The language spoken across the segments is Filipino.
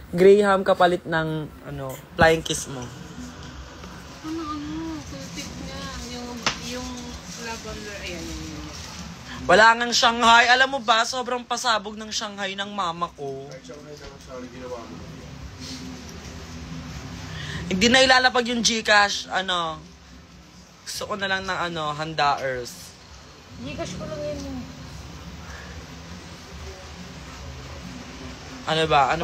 Graham kapalit ng, flying kiss mo. Kultip niya. Yung lavender, ayan. Wala ngang Shanghai. Alam mo ba, sobrang pasabog ng Shanghai ng mama ko. Hindi na ilalapag yung Gcash, gusto ko na lang ng, handaers. Gcash ko lang yun. Ano ba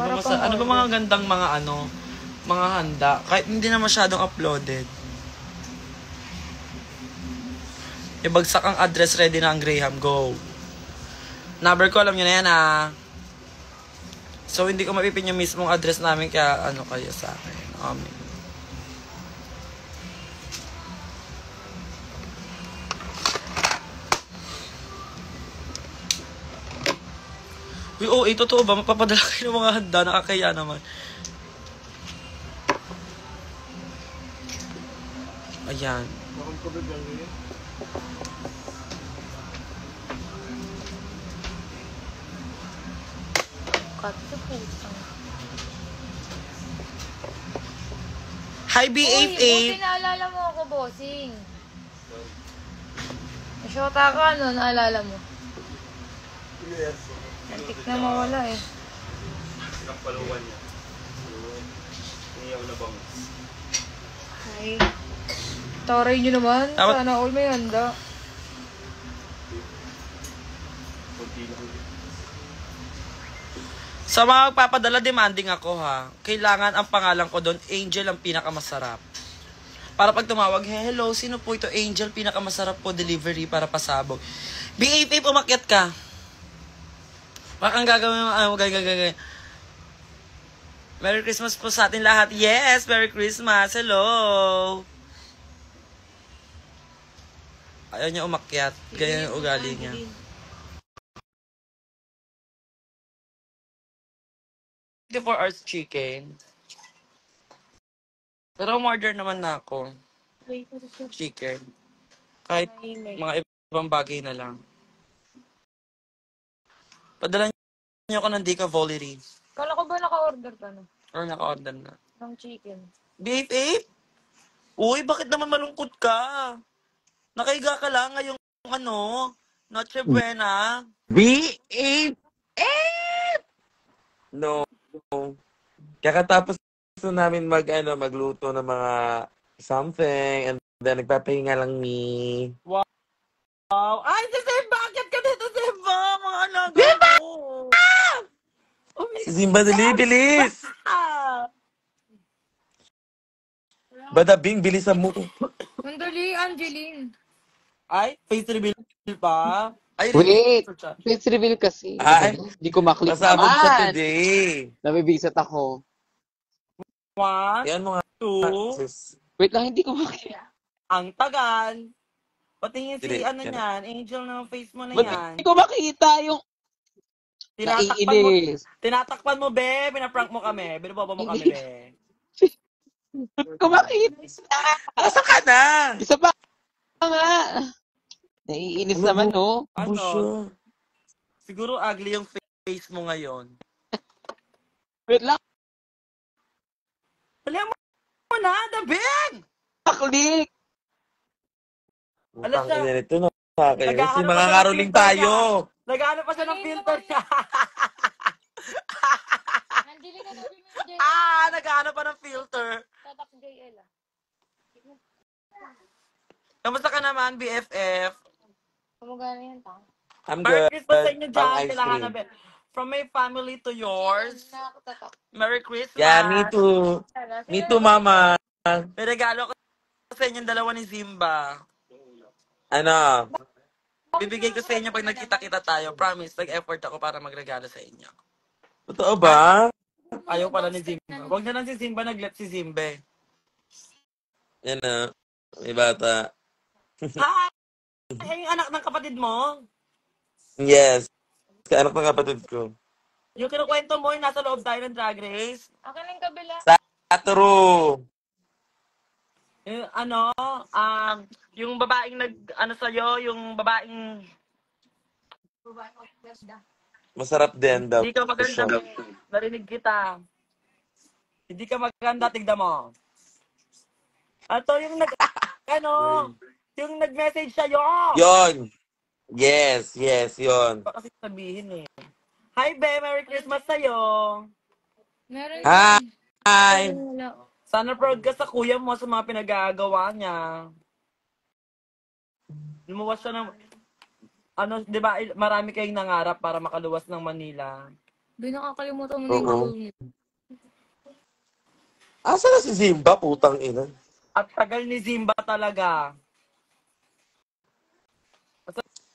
mga gandang mga handa, kahit hindi na masyadong uploaded. Ibagsak ang address, ready na ang Graham, go. Number ko, alam nyo na yan, So, hindi ko mapipin yung mismong address namin, kaya kayo sa akin. Uy, totoo ba? Mapapadala kayo ng mga handa, nakakaya naman. Ayan. Cut the pusang. Hi, B88! Buti naalala mo ako, bossing. Nasyota ka, naalala mo? Yes. Antik na mawala eh. Pinapaluan niya. Niyaw na bang? Ay. Taray nyo naman. Sana all may handa. Sa mga magpapadala, demanding ako ha. Kailangan ang pangalan ko doon, Angel ang pinakamasarap. Para pag tumawag, hello, sino po ito? Angel, pinakamasarap po, delivery para pasabog. B88, umakyat ka. Bakang gagawin mo, gagawin. Merry Christmas po sa atin lahat. Yes, Merry Christmas. Hello. Ayaw niya umakyat. Ganyan yung ugali niya. For hours chicken. Pero umorder naman na ako. Chicken. Kahit mga ibang bagay na lang. Padala niyo ako ng Dika Volery. Kala ko ba naka-order ka na? Or naka-order na. Ng chicken. B88? Uy, bakit naman malungkot ka? Nakahiga ka lang ngayong Noche Buena. B88! No. Kakatapos namin magluto ng mga something and then nagpapahinga lang ni. Wow. Ay, si Simba! Bakit ka dito, Simba? Mga alaga ko. Simba, dali, bilis! Badabing, bilisan mo. Mandali, Angeline. Ay, face reveal pa? Ay, Wait! Face reveal kasi. Ay, Hindi ko maklik pasabog siya naman. today. Nabibisat ako. 1, Yan mga 2. sis. Wait lang, hindi ko maklik. Ang tagal. Patingin si Dili, niyan, Angel ng face mo na Ba't yan. hindi ko makita yung naiinis? Tinatakpan mo, be. Pinaprank mo kami. Binubobo mo kami, be. Hindi ko makita. Asa ka na? Isa pa nga. Naiinis naman, no? Ano? Siguro ugly yung face mo ngayon. Wait lang, Wala mo na, Dabing! maklik. Alas Utang na. ina nito, nakakainis. Naghahanap Yung pa mga siya ng karoling filter tayo. Naghanap pa siya ng filter niya. Angeline, ano rin yung JL? Naghanap pa ng filter. Tatak JL ah. Kamusta ka naman, BFF? Kumagana yan, tang. I'm Merry good. Christmas sa inyo Pang dyan, ice kailangan cream. na, be. From my family to yours. Nakatatak. Merry Christmas. Yeah, me too. Me too, mama. May regalo ko sa inyong dalawa ni Zimba. Ano? Bibigay ko sa inyo pag nagkita-kita tayo. Promise, nag-effort ako para magregalo sa inyo. Totoo ba? Ayaw pala ni Zimba. Huwag na lang si Zimba, nag-let si Zimbe. Yan na. May bata. Hi! Ay, yung anak ng kapatid mo? Yes. Kaanak ng kapatid ko. Yung kinukwento mo, yung nasa loob tayo ng Drag Race? Akin ang kabila. True. Yung, yung babaeng sa'yo, yung babaeng Masarap din daw. hindi ka maganda. Siya. Narinig kita. Hindi ka maganda, tignan mo. Ato yung ano, yung nag-message sa'yo. Yon. Yes, yes, yon. Pa kasi sabihin eh. Hi, Be! Merry Christmas sa'yo! Meron Hi! yan. Ay, Hi! wala. Sana proud ka sa kuya mo sa mga pinagagawa niya. Lumuwas siya ng, ano, di ba, marami kayong nangarap para makaluwas ng Manila. Di nakakalimutan mo na yung Oo. goal niya. Asa na si Zimba, putang ina? At tagal ni Zimba talaga.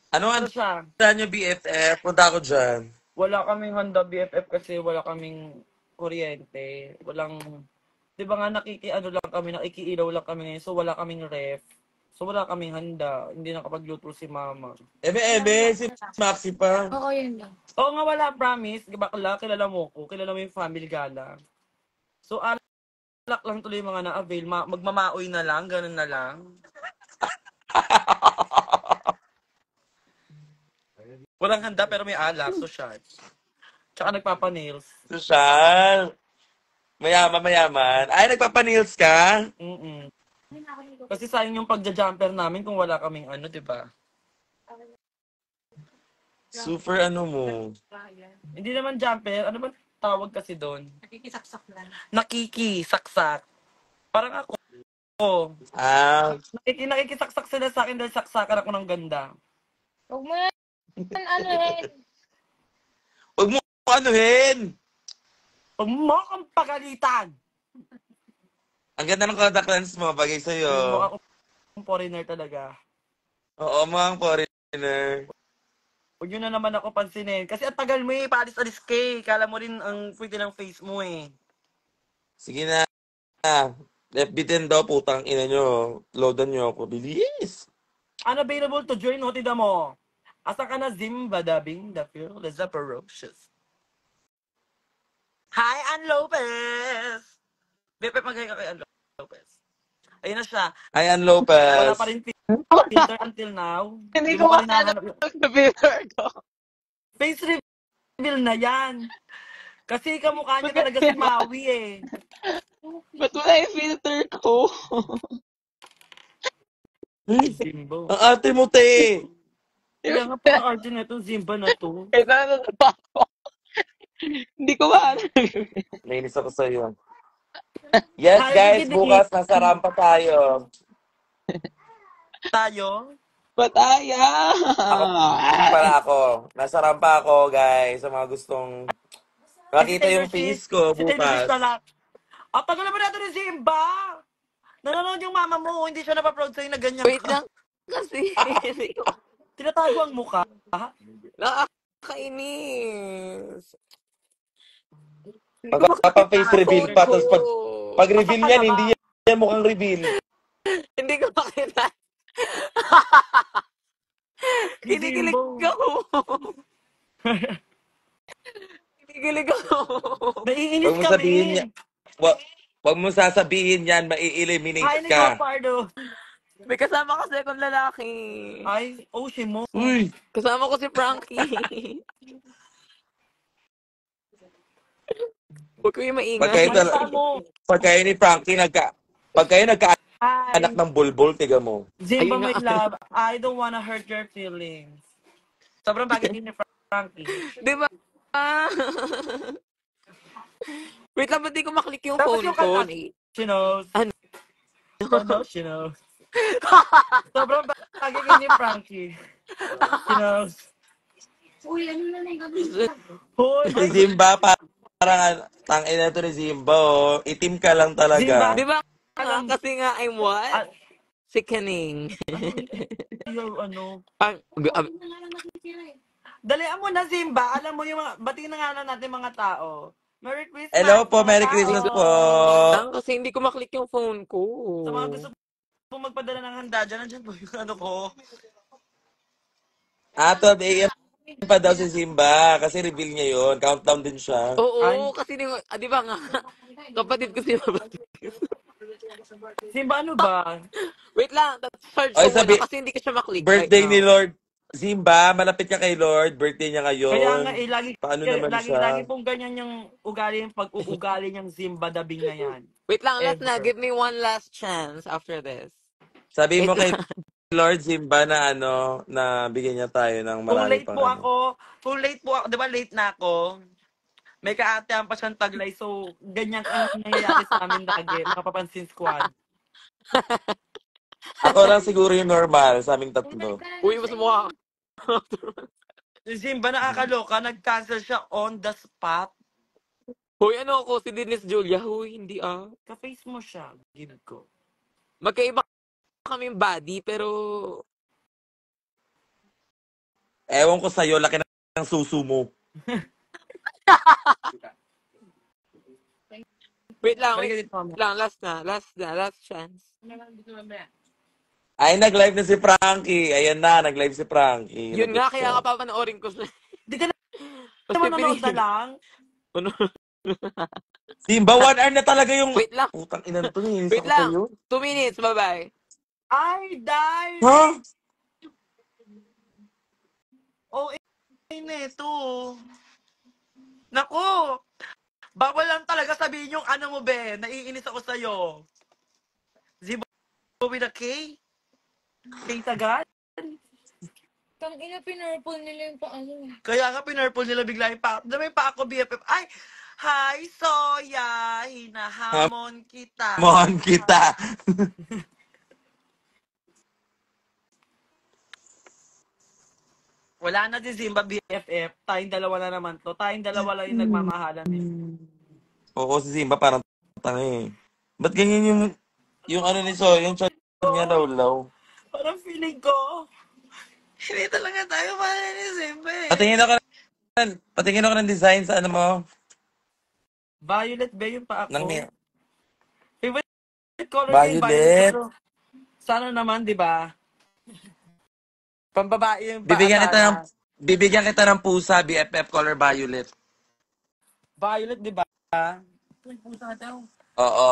Ano Ano ang siya? nyo BFF? Punta ako dyan. Wala kaming handa BFF kasi wala kaming kuryente. Walang, di ba nga ano lang kami, nakikiilaw lang kami ngayon. So wala kaming ref. So wala kaming handa. Hindi nakapagluto si mama. Ebe, si Maxi pa. Oo, yun lang. Oo nga wala, promise. Bakla, kilala mo ko. Kilala mo yung family gala. So alak lang tuloy yung mga na-avail. Magmamaoy na lang, ganun na lang. Walang handa pero may alak, so shot. Tsaka nagpapa-nails. Sushal. Mayaman, mayaman. Ay, nagpapanails ka? Mm-mm. Kasi sayang yung pagja-jumper namin kung wala kaming ano, di ba? Super ano mo. Hindi naman jumper, ano ba tawag kasi doon? Nakikisaksak lang. Nakikisaksak. Parang ako. Ah, Nakikisaksak sila sa akin dahil saksakan ako ng ganda. Huwag mo yan, ano eh. huwag mo anuhin. Huwag mo akong pagalitan! Ang ganda ng contact lens mo, bagay sa'yo. Mukha akong foreigner talaga. Oo, mga foreigner. Huwag nyo na naman ako pansinin. Kasi ang tagal mo eh, paalis-alis ka eh. Kala mo rin ang pretty ng face mo eh. Sige na. FB10 daw, putang ina nyo. Loadan nyo ako. Bilis. Unavailable to join, no? Tida mo. Asa ka na, Zimba, dubbing, the fearless, the ferocious. Hi, Ann Lopez! Bepe, mag-hi ka kay Ann Lopez. Ayun na siya. Ayan, Wala pa Lopez. rin filter until now. Hindi Hindi ko mo pa rin makala nahanap yung sa filter ko. face reveal na yan. Kasi kamukha niya talaga si Maui eh. Ba't wala yung filter ko? Ay, Zimbo. ang ate mo, te. Kaya nga paka-arte na itong Zimba na to. Kaya na ako. Hindi ko mahanap. Nainis ako sa'yo. Yes, Hi, guys. dikit-dikit Bukas nasa rampa tayo. tayo. Pataya! Ako para ako. Nasa rampa ako, guys. Sa mga gustong Eh, si makita Taylor yung face ko Si Taylor Swift bukas. na lang. Ang tagal naman natin ni Zimba! Nanonood yung mama mo, hindi siya napaproud sa'yo na ganyan Wait ka. lang kasi. Tinatago ang mukha. Nakakainis. Hindi ko makita Magpapa-face yung reveal phone pa. ko. Tapos pag-reveal Basta niyan, ka hindi naman. yan mukhang reveal. Hindi ko makita. Ni Kinikilig Zimbo. ako. Kinikilig ako. Naiinis Huwag mo kami. sabihin niya. Wag mo sasabihin yan, Hi, mai-eliminate Nico ka. Pardo. May kasama kasi akong lalaki. Ay, si mo. Uy, Kasama ko si Frankie. Huwag ko yung pag kayo, maingay. Malita mo. pag kayo ni Frankie, pag kayo nagkaanak Hi. ng bulbul, tiga mo. Zimba, Ayun my nga. love. I don't wanna hurt your feelings. Sobrang bagay din ni Frankie. Di ba? Wait lang, ba't di ko maklik yung Tapos phone yung ko? kanta, she knows. Ano? She knows. Sobrang bagay din ni Frankie. She knows. Uy, ano na yung gabi? Hoy, Si Zimba, parang tangin na to ni Zimba, oh. Itim ka lang talaga. Di ba? alam, Kasi nga, I'm what? ah, Sickening. ano. Ang, Dalian mo na, Zimba. Alam mo yung mga, batiin na nga lang natin mga tao. Merry Christmas, Hello po, mga Merry tao. Christmas po. kasi hindi ko maklik yung phone ko. Sa mga gusto po magpadala ng handa dyan, nandiyan po yung ano ko. 12 a.m. pa daw si Zimba kasi reveal niya yun. Countdown din siya. Oo, Ay. kasi di ba nga, kapatid ko si Zimba, ano ba? Wait lang, charge Oy, ko muna kasi hindi ko siya maklik Birthday right ni now. Lord. Zimba, malapit ka kay Lord. Birthday niya Kaya nga ngayon. eh, Paano naman lagi siya? pong ganyan yung ugali, yung pag-uugali niyang Zimba dabing na yan. Wait lang, last na. Ever. Give me one last chance after this. Sabi Wait mo kay lang. Lord Zimba na ano, na bigyan niya tayo ng marami pang ano. Kung late po ako, di ba late na ako? May kaatehan pa siyang taglay, so ganyan ang nangyayari sa amin lagi, mga Papansin Squad. Ako lang siguro yung normal sa aming tatlo. Uy, mas mukha ka. Si Zimba nakakaloka, nag-cancel siya on the spot. Uy, ano ako? Si Dennis Julia. Uy, hindi ah. Ka-face mo siya, give ko. Magkaiba kaming body, pero... Ewan ko sa'yo, laki ng suso mo. Wait lang, Balik ka wait dito, mamaya. lang. Last na. Last chance. Ay, nag-live na si Frankie. Ayan na, nag-live si Frankie. Yun Lagot nga, kaya nga siya. papanoorin ko siya. Di ka Tapos naman nanonood na pipiliin. lang. Ano? Simba, 1 hour na talaga yung... Wait lang. Putang ina na to, niinis Wait ako lang. sa'yo. 2 minutes. Bye-bye. Ay, dahil! Ha? Oh, neto. Naku! Bawal lang talaga sabihin yung ano mo, be. Naiinis ako sa'yo. Zibo with a K? K sagad? Tang ina, pinurple nila yung paano. Kaya nga pinurple nila bigla yung pa. May pa ako BFF. Ay! Hi, Soya! Hinahamon kita. Hamon kita. Wala na si Zimba BFF. Tayong dalawa na naman to. Tayong dalawa lang yung nagmamahalan eh. Oo, si Simba parang tanga eh. Ba't ganyan yung ano ni So, yung chat niya law-law? Parang feeling ko, hindi talaga tayo mahal ni Zimba eh. Patingin ako ng design sa ano mo. Violet ba yung pa Ng ako? Favorite color niya yung violet. Violet. Pero sana naman, di ba? Pambabae yung paa Bibigyan kita ng sana. bibigyan kita ng pusa BFF color violet. Violet, di ba? Oo.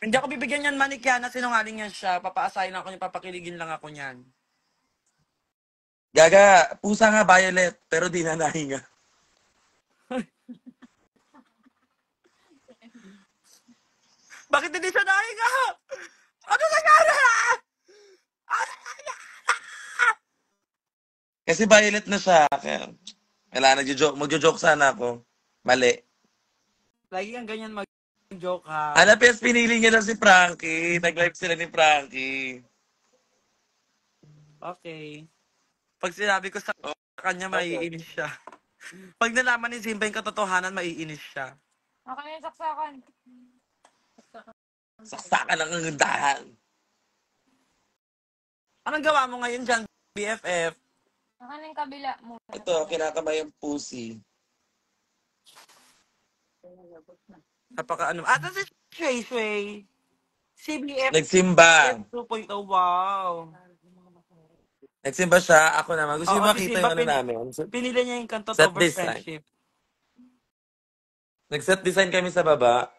Hindi ako bibigyan yan manikyana, sinungaling yan siya. Papaasahin ako niya, papakiligin lang ako niyan. Gaga, pusa nga violet, pero di na nahinga. Bakit hindi siya nahinga? Ano nangyari? Ano nangyari? Kasi violet na siya. Kaya, kailangan magjo-joke sana ako. Mali. Lagi kang ganyan mag-joke ha. Ano, Pes, pinili niya lang si Frankie. Nag-live sila ni Frankie. Okay. Pag sinabi ko sa kanya, maiinis siya. Pag nalaman ni Zimba yung katotohanan, maiinis siya. Akin na yung saksakan. Saksakan ang kagandahan. Anong gawa mo ngayon dyan, BFF? Akin na yung kabila mo. Ito, kinakamay ang pusi. Napaka ano. Ata si Shui Shui. CBF Nagsimba. 2.0. Wow. Nagsimba siya. Ako naman. Gusto niyo Oo, si makita Zimba, yung ano namin? pinili niya yung kantot Set over design. friendship. Nag-set design kami sa baba.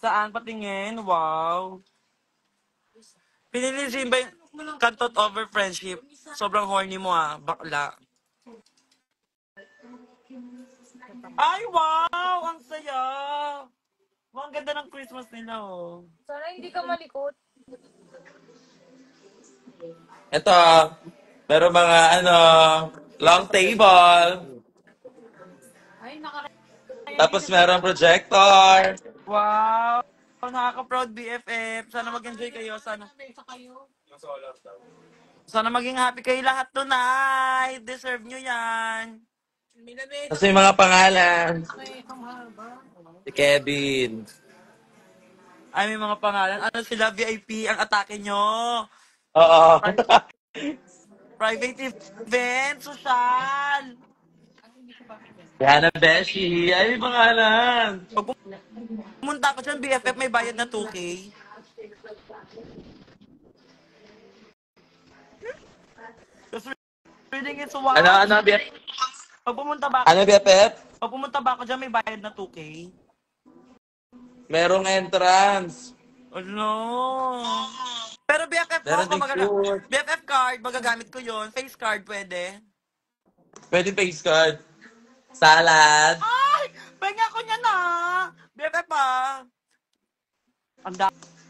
Saan? Patingin? Wow. Pinili ni Zimba yung kantot over friendship. Sobrang horny mo ah, bakla. Ay, wow! Ang saya! Wow, ang ganda ng Christmas nila, oh. Sana hindi ka malikot. Ito, meron mga long table. Tapos meron projector. Wow! Nakaka-proud BFF. Sana mag-enjoy kayo. Sana maging happy kayo lahat tonight. Deserve nyo yan. Tapos may mga pangalan. Si Kevin. Ay, may mga pangalan. Ano sila, VIP, ang atake nyo. Oo. Private event, social. Yana Beshi. Ay, may pangalan. Pag pumunta ko dyan, BFF, may bayad na 2K. Just reading is wow. Ano, BFF? Pag pumunta ba, Ano, BFF? pag pumunta ba ako dyan, may bayad na 2K. Merong entrance. Ano? Pero BFF mo Meron ako, ding food. BFF card, magagamit ko yon. Face card, pwede. Pwede face card. Salad. Ay! Pahinga ko niya na! BFF Ang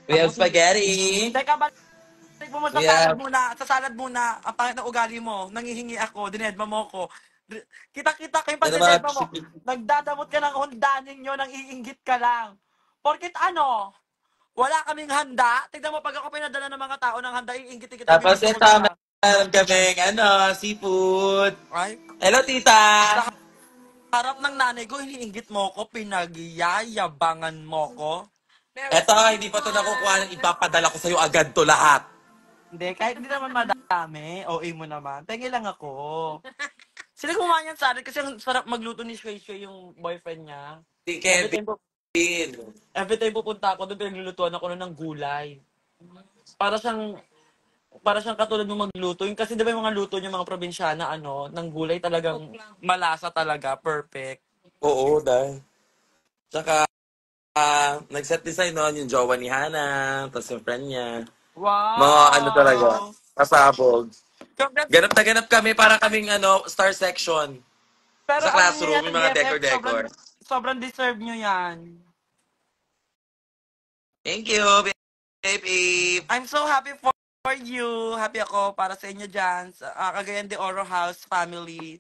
We have damo. spaghetti. Teka, balik mo We sa salad have... muna. Sa salad muna. Ang pangit ng ugali mo. Nangihingi ako. Dinedma mo ko. Kita-kita ko yung pag Ano mga dinedma mo. Nagdadamot ka ng hundanin nyo. Nang iinggit ka lang. Porkit ano? Wala kaming handa. Tignan mo, pag ako pinadala ng mga tao ng handa, iinggit kita, Tapos bibidyo ko ito, sila. meron kaming, seafood. Ay, Hello, tita! sa harap ng nanay ko, iniinggit mo ko, pinagyayabangan mo ko. Eto, hindi pa to nakukuha ng ipapadala ko sa'yo agad to lahat. Hindi, kahit hindi naman madami, OA mo naman. Pengi lang ako. Sila gumawa niyan sa akin kasi ang sarap magluto ni Shui Shui yung boyfriend niya. Si Every Kevin. time, every time pupunta ako doon, pinaglulutuan ako nun ng gulay. Para siyang para siyang katulad ng magluto. Yung kasi 'di ba yung mga luto niyo mga probinsyana ng gulay talagang malasa talaga, perfect. Oo, dahil. Tsaka, nag-set design noon yung jowa ni Hana, tapos yung friend niya. Wow! Mga ano talaga, pasabog. Congrats. Ganap na ganap kami para kaming star section. Pero Sa ano niyo classroom, yan, yung mga BFF, decor-decor. sobrang deserve niyo yan. Thank you, babe. I'm so happy for you. Happy ako para sa inyo dyan. Sa Cagayan de Oro House family.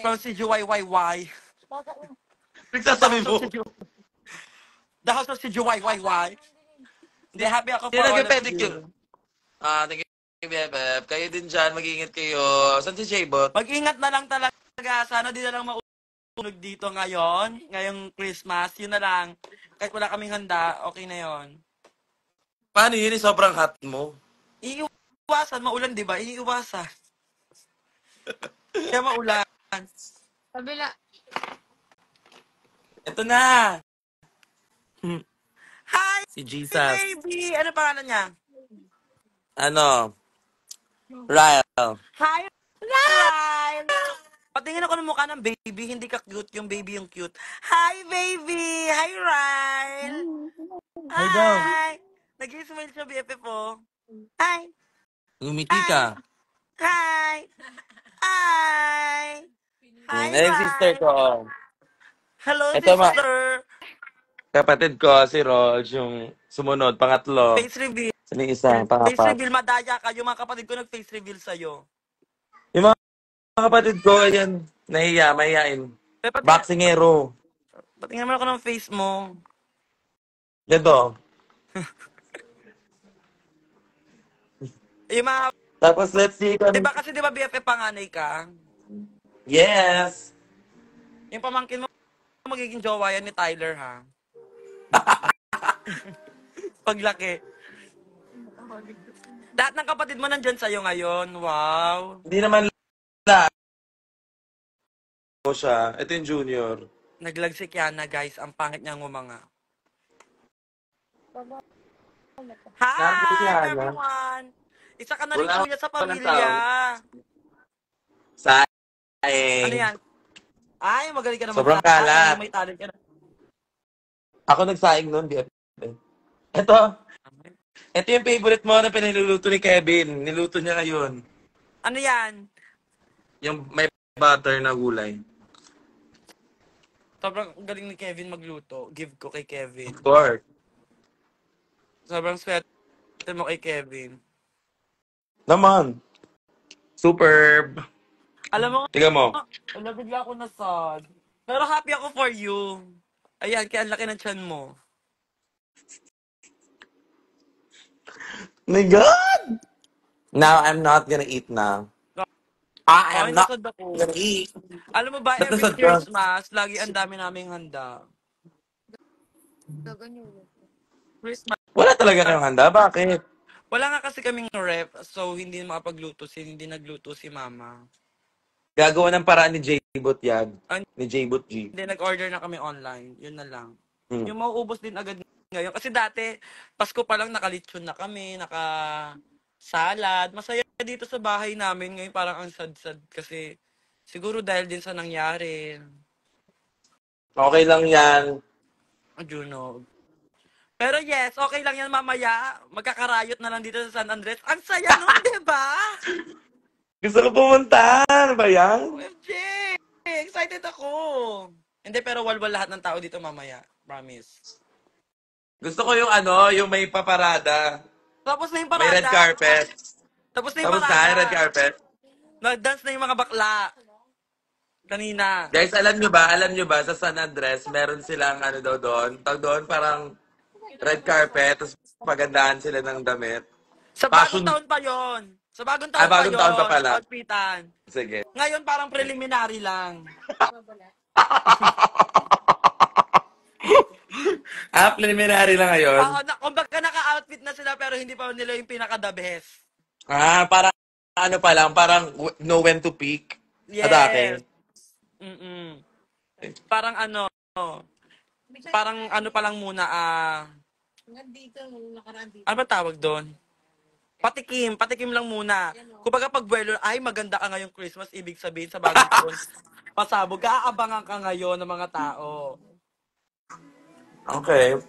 From si JYYY. The Nagsasabi house of mo. si The house of si JYYY. Hindi, happy ako Hindi for all of nag-pedicure. you. Thank you, BFF. Kayo din dyan, mag-iingat kayo. Saan si J-Bot? Mag-ingat na lang talaga. Sana di na lang maunog dito ngayon. Ngayong Christmas. Yun na lang. Kahit wala kaming handa, okay na yon. Paano yun? Sobrang hot mo. Iiwasan. Maulan, di ba? Iiwasan. Kaya maulan. Kabila. Ito na. Hi, Si Jesus. baby! Ano pangalan niya? Ano? Ryle. Hi, Ryan! Patingin ako ng mukha ng baby, hindi ka cute, yung baby yung cute. Hi, baby! Hi, Ryan! Hi daw. Hi! Nag-i-smile siya, BFF po. Hi! Ngumiti Hi! ka. Hi! Hi! Hi, Yung sister Ryan! ko. Hello, Ito sister! kapatid ko, si Rog, yung sumunod, pangatlo. Face reveal. Sino yung isa, Face pangapat. reveal, madaya ka. Yung mga kapatid ko nag-face reveal sa'yo. Yung mga kapatid ko, ayan, mahihain. Eh, Boxingero. patingin mo ako ng face mo. Ganito. Yung mga, Tapos, let's see kung... di ba BFF panganay ka? Yes! Yung pamangkin mo, magiging jowa yan ni Tyler, ha? Paglaki. Lahat ng kapatid mo nandyan sa'yo ngayon. Wow. Hindi naman lahat ko siya. Ito yung junior. Naglagsik yan na, guys. Ang pangit niyang umanga. Narito si Hi, Hana. everyone! Isa ka na rin Wala kuya sa pa ng pamilya. Saing. Ano yan? Ay, magaling ka naman Sobrang sa akin. kalat. May talent ka na. Ako nagsaing noon, BFF. Ito yung favorite mo na piniluluto ni Kevin. Niluto niya ngayon. Ano yan? Yung may butter na gulay. Sobrang galing ni Kevin magluto. Give ko kay Kevin. Of course. Sobrang swerte mo kay Kevin. Naman. Superb. Alam mo, Tiga mo. bigla ako nasad. Pero happy ako for you. Ayan, kaya ang laki ng tiyan mo. My God! Now, I'm not gonna eat now. I am not Nasad ako. gonna eat. Alam mo ba, Ba't every nasad ka? Christmas, lagi ang dami naming handa. Christmas. Wala talaga kayong handa. Bakit? Wala nga kasi kaming ref, so hindi makapagluto hindi nagluto si mama. Gagawa ng paraan ni J-Bot yan. Ay, Ni J-Bot G. Hindi, nag-order na kami online. Yun na lang. Hmm. Yung mauubos din agad ngayon. Kasi dati, Pasko pa lang nakalitsyon na kami, naka-salad. Masaya dito sa bahay namin. Ngayon parang ang sad-sad kasi siguro dahil din sa nangyari. Okay lang yan. Juno. Pero yes, okay lang yan mamaya. Magkakarayot na lang dito sa San Andres. Ang saya nun, di ba? Gusto ko pumunta. Ano ba yan? OMG! Excited ako. Hindi, pero walwal lahat ng tao dito mamaya. Promise. Gusto ko yung ano, yung may paparada. Tapos na yung May red parada. carpet. Tapos na yung Tapos na, yung red parada. carpet. Nag-dance na yung mga bakla. Kanina. Guys, alam nyo ba, sa San Andres, meron silang ano daw doon. Tawag doon, parang red carpet, tapos pagandahan sila ng damit. Sa bagong Fashion, taon pa yon. Sa bagong taon pa bagong taon pa yon. pala. Outfitan. Sige. Ngayon parang preliminary lang. Preliminary lang ngayon. Kumbaga naka-outfit na sila pero hindi pa nila yung pinaka-the best. Parang ano pa lang, parang know when to peak. Yes. Atake. Mm-mm. Parang ano pa lang muna, ano ba tawag doon? Patikim lang muna. Kumbaga pag buwelo, ay maganda ka ngayong Christmas, ibig sabihin sa bagong taon, pasabog, aabangan ka ngayon ng mga tao. Okay.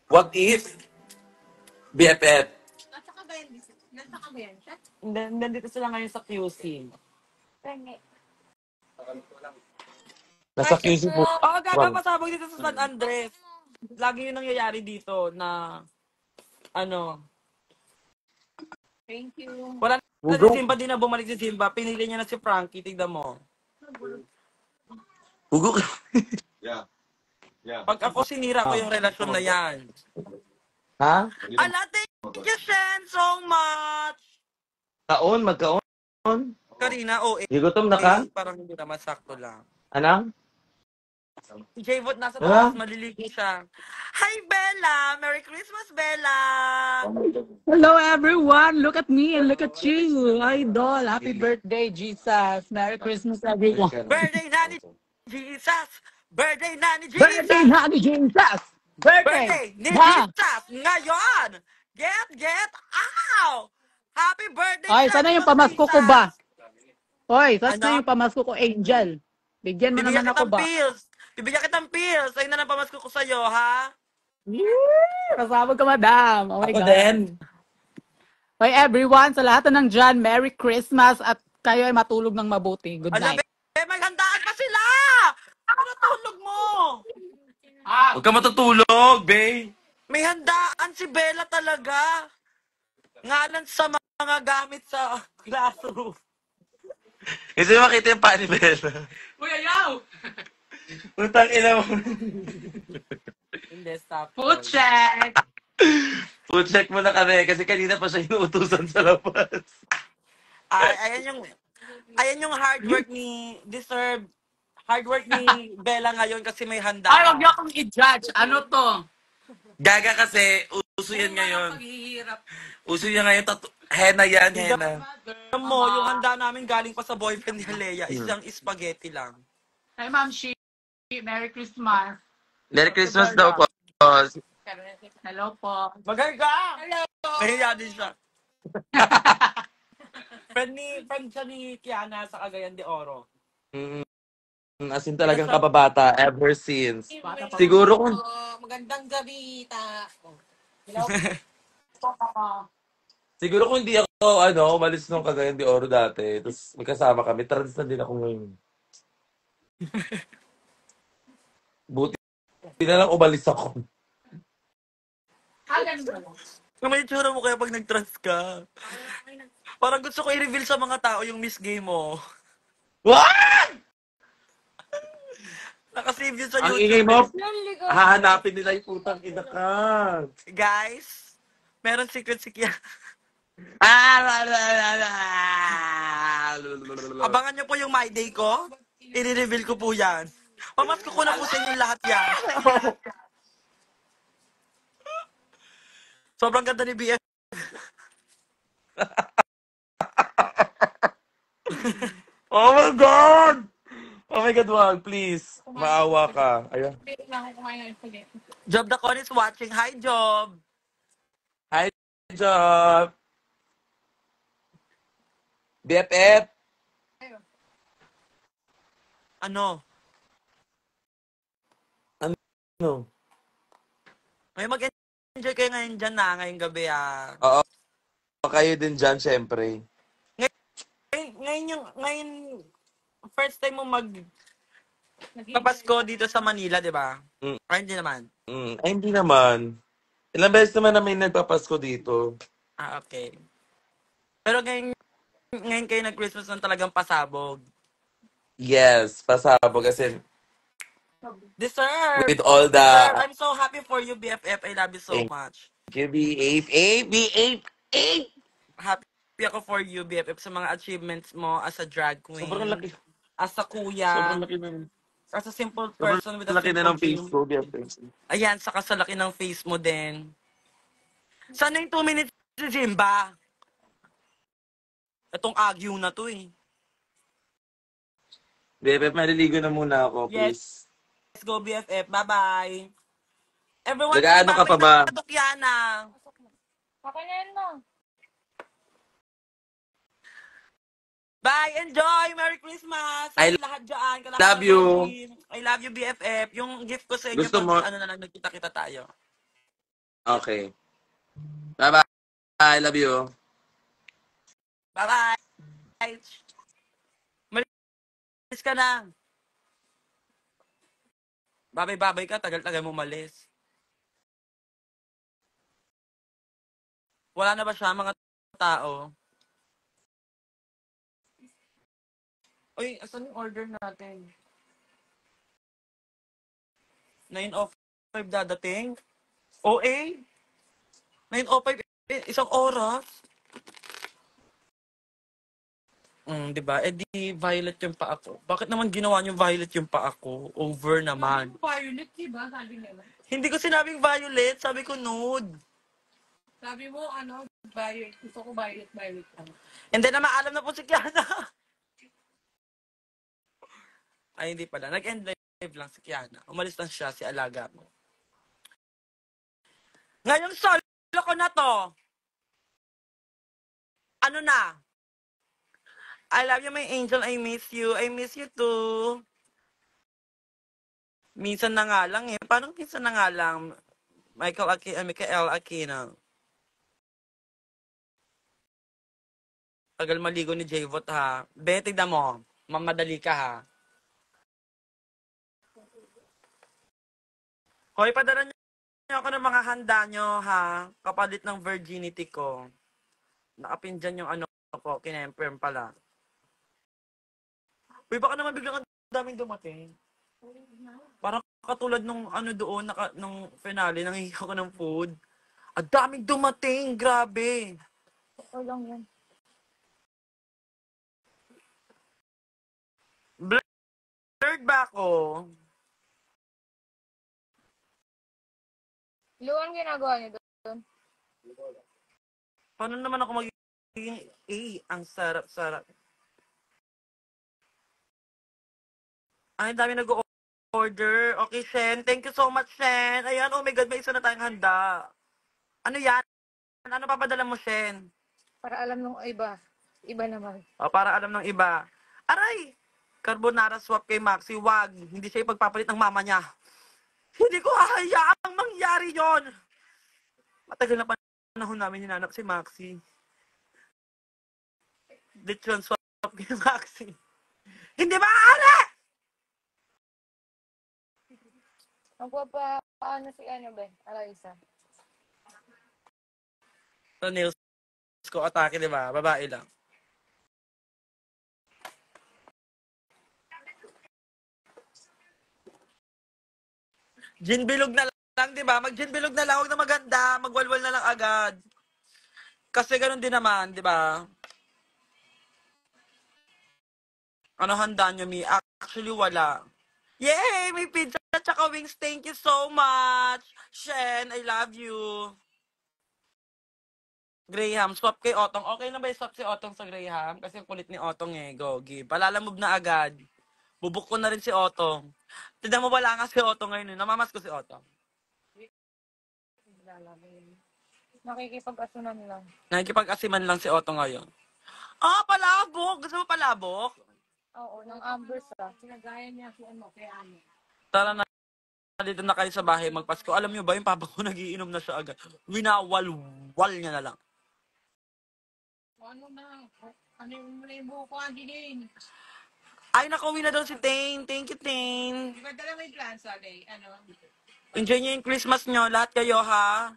What if BFF? Nasa ka ba yan siya? Nandito sila ngayon sa QC. Nasa QC po. Oo, gagapasabog dito sa San Andres. Lagi yung nangyayari dito na, ano, Thank you. wala na si Simba, di na bumalik si Simba. Pinili niya na si Frankie, tignan mo. Hugo. Pag ako sinira ko yung relasyon na yan. Ha? Ala, thank you, Shen, so much! Magkaon. Karina, OA. Gutom na ka? Parang hindi naman sakto lang. Anang? Si J-Bot nasa taas, maliligo siya. Hi, Bella! Merry Christmas, Bella! Hello everyone! Look at me and look at you! Idol! Happy birthday, Jesus! Merry Christmas, everyone! Birthday na ni Jesus! Birthday na ni Birthday Jesus! na ni Jesus! Birthday! Birthday ni Ha! Jesus! Ngayon! Get! Ow! Happy birthday, Ay, sana yung pamasko ko Jesus! ba? Hoy, sana Ano? yung pamasko ko, Angel. Bigyan mo Bibigyan naman ako kitang ba? pills! Bibigyan kitang pills! Ayun na lang pamasko ko sa'yo, ha? Kasama ka, madam. Oh my Ako God. din. Hoy everyone, sa lahat ng dyan, Merry Christmas at kayo ay matulog ng mabuti. Good Alam, night. may handaan pa sila! Ano natulog mo? Huwag ka matutulog, babe. May handaan si Bella talaga. Ngalan sa mga gamit sa classroom. Gusto mo makita yung paa ni Bella? Uy, ayaw! Utang ina mo. Hindi, stop. Food check! Food check mo na kami kasi kanina pa siya inuutusan sa labas. Ayan yung hard work ni Bella ngayon kasi may handaan. Ay, wag niyo akong i-judge. Ano to? Gaga kasi, uso yan ngayon. Uso yan ngayon, henna yan, henna. Alam mo, yung handa namin galing pa sa boyfriend ni Leia, isang spaghetti lang. Hi, Ma'am Shi. Merry Christmas. Merry Christmas daw po. Hello po. Magarga! Hello! Nahiya din siya. friend siya ni Kiana sa Cagayan de Oro. As in talagang kababata, ever since. Siguro kung... Magandang gabi, ta. Siguro kung hindi ako, umalis nung Cagayan de Oro dati, tapos magkasama kami, trans na din ako ngayon. Buti na lang umalis ako. Kung may tsura mo kaya pag nag-trans ka. Parang gusto ko i-reveal sa mga tao yung miss game mo. What? Nakasave yun sa Ang YouTube. ingay mo, hahanapin nila yung putang ina ka. Guys, meron secret si Kiana. Abangan nyo po yung My Day ko. I-reveal ko po yan. Pamasko ko na po sa inyo lahat yan. Sobrang ganda ni BF. Oh my God! Oh my God, wag, please. Maawa ka. Ayan. Job the Con is watching. Hi, Job. Hi, Job. BFF. Ano? No. May mag-enjoy kayo ngayon dyan na, ngayong gabi ah. Oo, kayo din dyan, syempre. Ngayon, first time mo papasko dito sa Manila, di ba? Mm, Ay, hindi naman. Ay, hindi naman. Ilang beses naman na may nagpapasko dito. Ah, okay. Pero ngayon kayo nag-Christmas ng talagang pasabog. Yes, pasabog kasi Deserve! with all the Deserve! I'm so happy for you, BFF. I love you so thank much. you, B8. Happy ako for you, BFF, sa mga achievements mo as a drag Sobrang queen, laki. as a Sobrang kuya, laki ng as a simple sobrang person with a laki na simple ng face dream. ko, BFF. Ayan, saka sa laki ng face mo din. Sana yung 2 minutes si Jimba? Itong agyo na to eh. BFF, maliligo na muna ako, Yes, please. let's go BFF. Bye-bye. Everyone, Nag-aano ka babay pa ba? na Dukyana. Okay na yan mo. Bye! Enjoy! Merry Christmas! Sa I lahat dyan. Kailangan love ng you. Virgin. I love you, BFF. Yung gift ko sa inyo Gusto pag mo? ano na lang, nagkita-kita tayo. Okay. Bye-bye. I love you. Bye-bye! Malis ka na. Babay-babay ka. Tagal-tagal mo malis. Wala na ba siya, mga tao? Uy, asan yung order natin? 9:05 dadating? OA? 9:05, isang oras? Di ba? Eh di violet yung pa ako. Bakit naman ginawa niyo violet yung pa ako? Over naman. Violet, diba? Sabi nila. Hindi ko sinabing violet, sabi ko nude. Sabi mo, ano, violet. Gusto ko violet, violet. And then naman alam na po si Kiana. Ay, hindi pala. Nag-end live lang si Kiana. Umalis lang siya, si Alaga mo. Ngayong solo ko na to. Ano na? I love you, my angel. I miss you. I miss you too. Minsan na nga lang eh. Paano minsan na nga lang? Michael Aquino. Tagal maligo ni J-Vot ha. Be, tignan mo. Mamadali ka ha. Hoy, padala niyo ako ng mga handa niyo ha. Kapalit ng virginity ko. Nakapin dyan yung ano ko. Kinemperm pala. Uy, baka naman biglang ang daming dumating. Parang katulad nung ano doon, nung finale, nangihingi ako ng food. Ang daming dumating, grabe. Okay lang yan. Blurred ba ako? Luan ginagawa niyo doon? Paano naman ako magiging ang sarap-sarap. Ay, dami nag-order. Okay, Shen. Thank you so much, Shen. Ayan, oh my God, may isa na tayong handa. Ano yan? Ano papadala mo, Shen? Para alam nung iba. Iba naman. O, para alam ng iba. Aray! Carbonara swap kay Maxi. Wag. Hindi siya ipagpapalit ng mama niya. Hindi ko hahayaang mangyari yon. Matagal na panahon namin hinanap si Maxi. Lechon swap kay Maxi. Hindi maaari! Magpapaano si ano ba? Alaisa. So, nails ko atake, di ba? Babae lang. Gin bilog na lang, di ba? Mag-gin bilog na lang. Huwag na maganda. Magwalwal na lang agad. Kasi ganun din naman, di ba? Ano handa nyo, Mi? Actually, wala. Yay! May pizza at saka wings. Thank you so much. Shen, I love you. Graham, swap kay Otong. Okay na ba i-swap si Otong sa Graham? Kasi kulit ni Otong eh. Go, give. Palalamove na agad. Bubuk ko na rin si Otong. Tignan mo, wala nga si Otong ngayon. Namamas ko si Otong. Nakikipag-asunan lang. Nakikipag-asiman lang si Otong ngayon. Palabok! Gusto mo palabok? Oo, ng Ambers ah. Sinagaya niya si ano, kay Ano. Tara na dito na kayo sa bahay magpasko. Alam nyo ba, yung papa ko nagiinom na siya agad. Winawalwal niya na lang. Ano na? Ano yung libo ko, Angeline? Ay, nakauwi na daw si Tane. Thank you, Tane. Di ba dala may plan sa day? Ano? Enjoy nyo yung Christmas nyo. Lahat kayo, ha?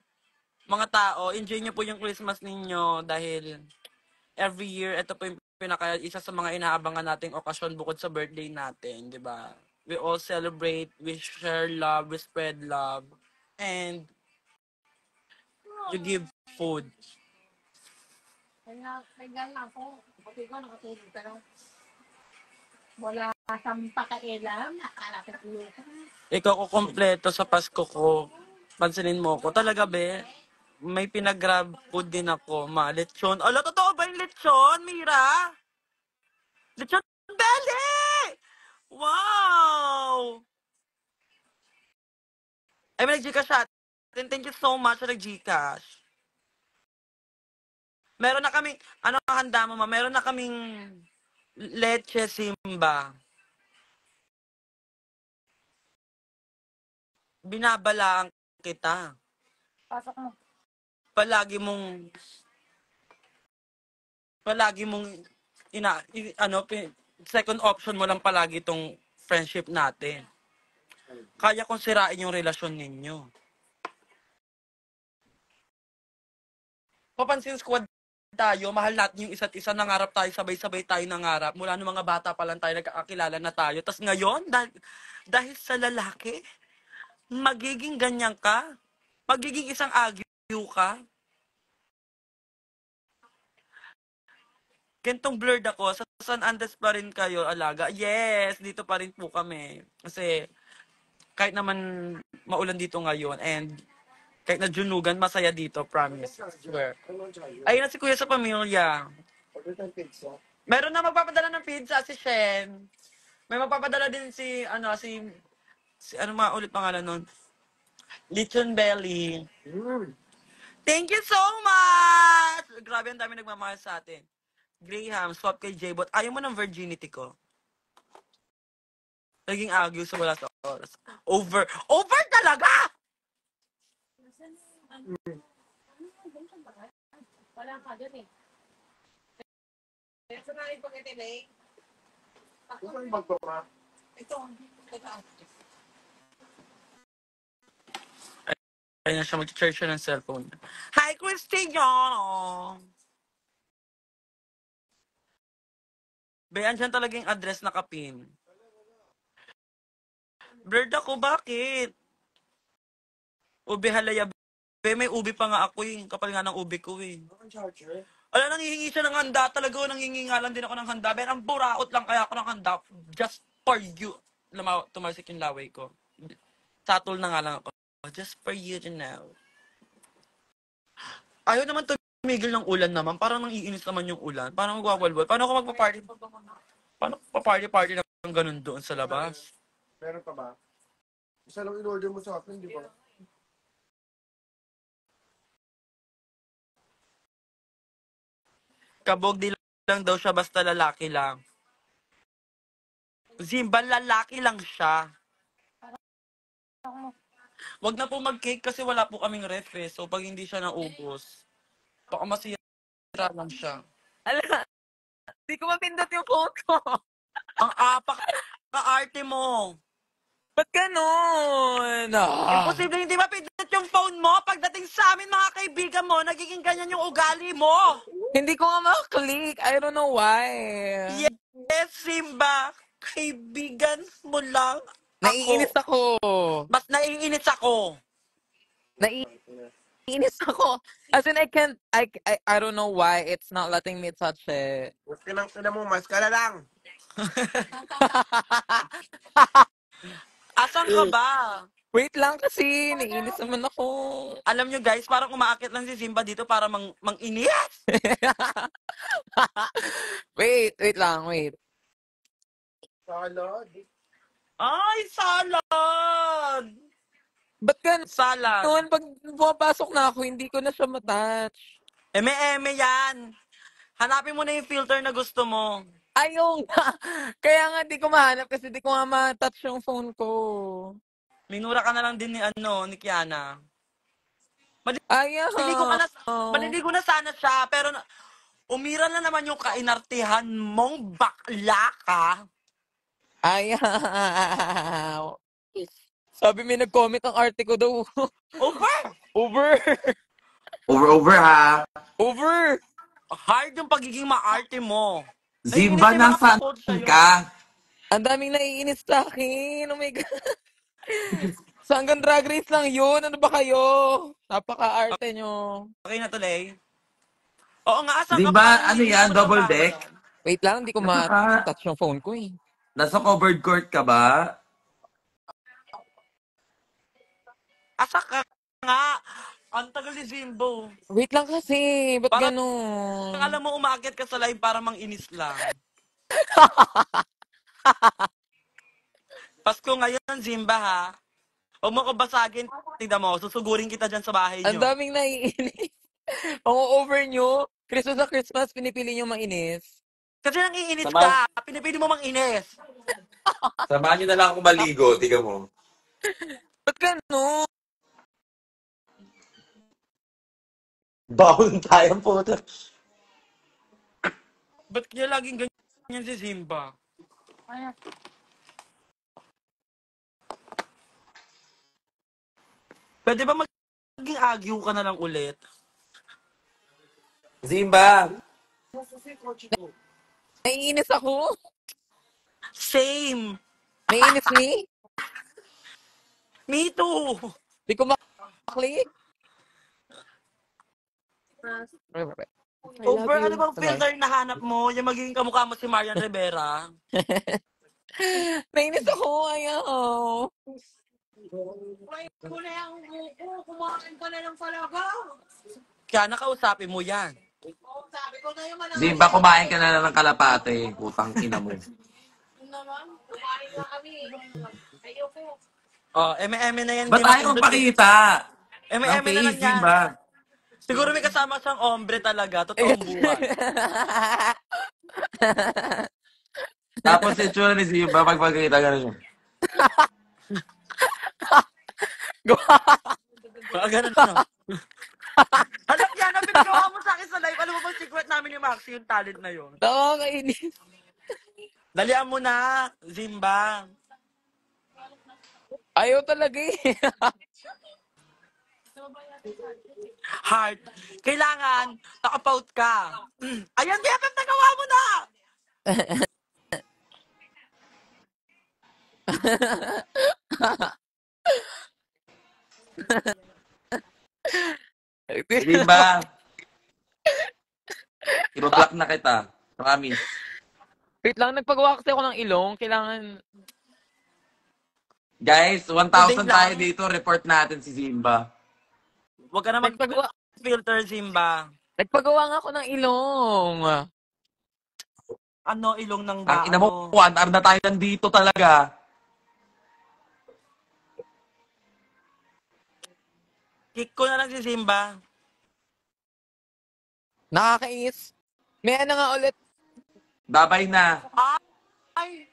Mga tao, enjoy nyo po yung Christmas ninyo dahil every year, ito po yung isa sa mga inaabangan nating okasyon bukod sa birthday natin, di ba? We all celebrate, we share love, we spread love, and you give food. Kaya, nagala ako. Pati ko nakatulog, pero wala siyang pakailam. Nakalapit ko. Ikaw ko kompleto sa Pasko ko. Pansinin mo ko. Talaga, be? May pinag-grab food din ako. Lechon. Ala, totoo ba yung lechon, Mira? Lechon belly! Wow! Ay, may nag-Gcash atin. Thank you so much sa nag-Gcash. Meron na kaming, ano ang handa mo, ma? Meron na kaming leche simba. Binabalaan kita. Pasok mo. Palagi mong second option mo lang palagi tong friendship natin. Kaya kong sirain yung relasyon ninyo. Papansin squad tayo, mahal natin yung isa't isa, nangarap tayo, sabay-sabay tayo nangarap. Mula nung mga bata pa lang tayo, nagkakakilala na tayo. Tapos ngayon, dahil sa lalaki, magiging ganyan ka. Magiging isang agyo ka. Gantong blurred ako. Sa San Andres pa rin kayo, alaga. Yes, dito pa rin po kami. Kasi, kahit naman maulan dito ngayon, and kahit na junugan, masaya dito, promise. Swear. Ayun na si Kuya sa pamilya. Meron na magpapadala ng pizza, si Shen. May magpapadala din si ano mga ulit pangalan nun? Lechon Belly. Thank you so much! Grabe, ang dami nagmamahal sa atin. Graham, swap kay J-Bot. Ayaw mo ng virginity ko. Naging agyo sa wala sa oras. Over talaga! Wala ka dun eh. Ito na yung pagkatilay. Ito. Ayun na siya, mag-charge siya ng cellphone. Hi, Cristiano! Be, andyan talaga yung address na kapin. Blurred ako, bakit? Ube halaya. Be, may ubi pa nga ako eh. Kapal nga ng ubi ko eh. Ala, nangihingi siya ng handa. Talaga, nangihingi nga lang din ako ng handa. Ben, ang buraot lang kaya ako ng handa. Just for you. Tumalsik yung laway ko. Satol na nga lang ako. Just for you to know. Ayaw naman tumigil ng ulan naman. Parang nangiinis naman yung ulan. Parang magwawalwal. Paano ako magpa-party? Paano pa-party-party ng ganun doon sa labas? Meron pa ba? Isa lang in-order mo sa akin, di ba? Kabog di lang daw siya, basta lalaki lang. Zimba, lalaki lang siya. Wag na po mag-cake kasi wala po kaming ref eh. So pag hindi siya naubos, baka masira lang siya. Ala, di ko mapindot yung photo. Ang apak ka-arte mo. Ba't ganun? Ah. Imposible hindi mapindot yung phone mo. Pagdating sa amin mga kaibigan mo, nagiging ganyan yung ugali mo. Hindi ko nga makaklik. I don't know why. Yes, Simba. Kaibigan mo lang ako. Naiinis ako. Mas naiinit ako. Naiinis ako. As in, I don't know why it's not letting me touch it. Mas kinang mo, mas ka na lang. Asan ka ba? Wait lang kasi, naiinis naman ako. Alam nyo guys, parang umaakit lang si Simba dito para mang-inis. wait lang, wait. Salad. Ay, salad! Ba't ganun? Salad. Pag pumapasok na ako, hindi ko na siya matouch. Eme-eme yan. Hanapin mo na yung filter na gusto mo. Ayaw nga. Kaya nga di ko mahanap kasi di ko nga matouch yung phone ko. Minura ka na lang din ni Kiana. Maliligo ka Ayaw. na, maliligo na sana siya, pero umira na naman yung kainartihan mong bakla ka. Ayaw. Sabi may nag-comment ang arte ko daw. Over! Over. Over ha. Over. Hard yung pagiging maarte mo. Zimba, Naiinis yung mga nasaan post sa'yo. ka? Ang daming naiinis sa akin. Oh my God. Sa hanggang Drag Race lang yun. Ano ba kayo? Napaka-arte nyo. Okay na tuloy. Oo nga, asan ka? Zimba, Parang ano hindi yan? naman Double deck? nababalan. Wait lang, hindi ko Nasa, ma-touch yung phone ko eh. nasa covered court ka ba? Asa ka nga? Ang tagal ni Zimbo. Wait lang kasi. Ba't Parang ganun? alam mo, umaakit ka sa live para manginis lang. Pasko ngayon, Zimba ha. Huwag mo ko basagin, tignan mo, susugurin kita dyan sa bahay Ang nyo. daming naiinis. Ang over nyo. Christmas na Christmas, pinipili nyo mainis. Kasi nang iinis Samahan, ka, pinipili mo mang inis. samahan niyo na lang ako maligo. Tiga mo. Ba't ganun? Bawal tayo po. Ba't kaya laging ganyan si Zimba? Pwede ba maging agyo ka na lang ulit? Zimba, Naiinis ako. Same. Naiinis me. Me too. Di ko maklik. I love Over, ano you. bang Bye-bye. filter na hanap mo? Yung magiging kamukha mo si Marian Rivera? Nainis ako. Ayaw. Kumain ko na yung buko. Kumain ka na ng talaga. Kaya nakausapin mo yan. Oh, sabi ko na yung Zimba, manangasya. kumain ka na lang ng kalapate. Putang ina mo. Yun naman, kumain na kami. Ayoko. Oh, eme-eme na yan, Ba't di ayaw mong mapindot eh. pakita? Ng Eme-eme na face, lang yan. Zimba. Siguro may kasama siyang ombre talaga, totoong buhay. Tapos yung tsura ni Zimba, pag pagkita ka na siya. Mga ganun no. Alam yan, ang pinagawa mo sa akin sa live, alam mo bang secret namin ni Maxi yung talent na yun? Nakakainis. Dalian mo na, Zimba. Ayaw talaga eh. Heart. Kailangan, nakapout ka. Ayan, BFF, nagawa mo na! Zimba, ibablock na kita. Promise. Wait lang, nagpagawa kasi ako ng ilong. Kailangan... Guys, Today 1,000 tayo lang, dito. Report natin si Zimba. huwag ka na Nagpagawa... mag-filter, Zimba. Nagpagawa nga ako ng ilong. Ano, ilong ng Ang ina mo, ano. 1 hour na tayo nandito talaga. Kick ko na lang si Zimba. Nakakainis. May ano nga ulit. Babay na. Ay,